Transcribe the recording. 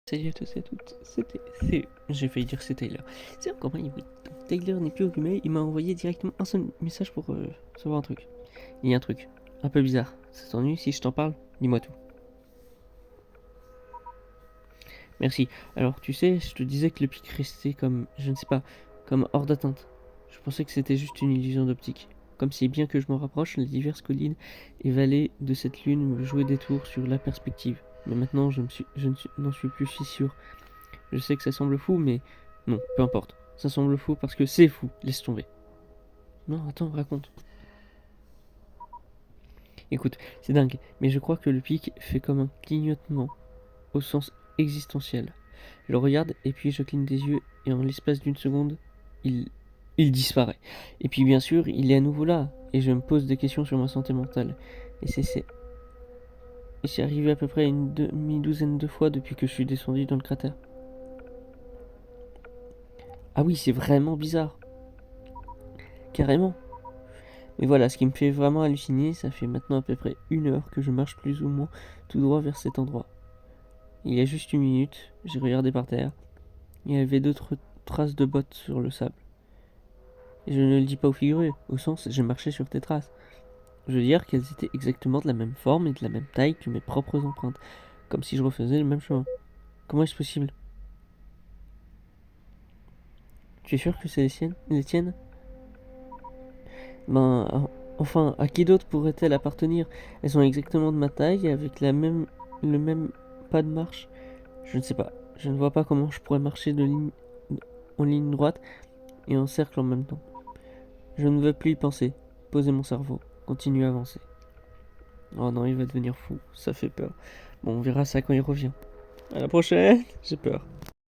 Salut à tous et à toutes, j'ai failli dire c'est Tyler. C'est encore moi, oui. Donc, Tyler n'est plus occupé, il m'a envoyé directement un seul message pour savoir un truc. Il y a un truc, un peu bizarre. Ça t'ennuie si je t'en parle? Dis-moi tout. Merci. Alors tu sais, je te disais que le pic restait comme, je ne sais pas, comme hors d'atteinte. Je pensais que c'était juste une illusion d'optique. Comme si bien que je m'en rapproche, les diverses collines et vallées de cette lune me jouaient des tours sur la perspective. Mais maintenant, n'en suis plus si sûr. Je sais que ça semble fou, mais non, peu importe. Ça semble fou parce que c'est fou, laisse tomber. Non, attends, raconte. Écoute, c'est dingue, mais je crois que le pic fait comme un clignotement, au sens existentiel. Je le regarde et puis je cligne des yeux et en l'espace d'une seconde, il... il disparaît. Et puis bien sûr, il est à nouveau là et je me pose des questions sur ma santé mentale. Et c'est arrivé à peu près une demi-douzaine de fois depuis que je suis descendu dans le cratère. Ah oui, c'est vraiment bizarre. Carrément. Mais voilà, ce qui me fait vraiment halluciner, ça fait maintenant à peu près 1 heure que je marche plus ou moins tout droit vers cet endroit. Il y a juste 1 minute, j'ai regardé par terre, il y avait d'autres traces de bottes sur le sable. Et je ne le dis pas au figuré, au sens j'ai marché sur tes traces. Je veux dire qu'elles étaient exactement de la même forme et de la même taille que mes propres empreintes, comme si je refaisais le même chemin. Comment est-ce possible? Tu es sûr que c'est les tiennes? Ben, enfin, à qui d'autre pourraient-elles appartenir? Elles sont exactement de ma taille et avec le même pas de marche. Je ne sais pas. Je ne vois pas comment je pourrais marcher en ligne droite et en cercle en même temps. Je ne veux plus y penser. Poser mon cerveau. Continuer à avancer. Oh non, il va devenir fou. Ça fait peur. Bon, on verra ça quand il revient. À la prochaine. J'ai peur.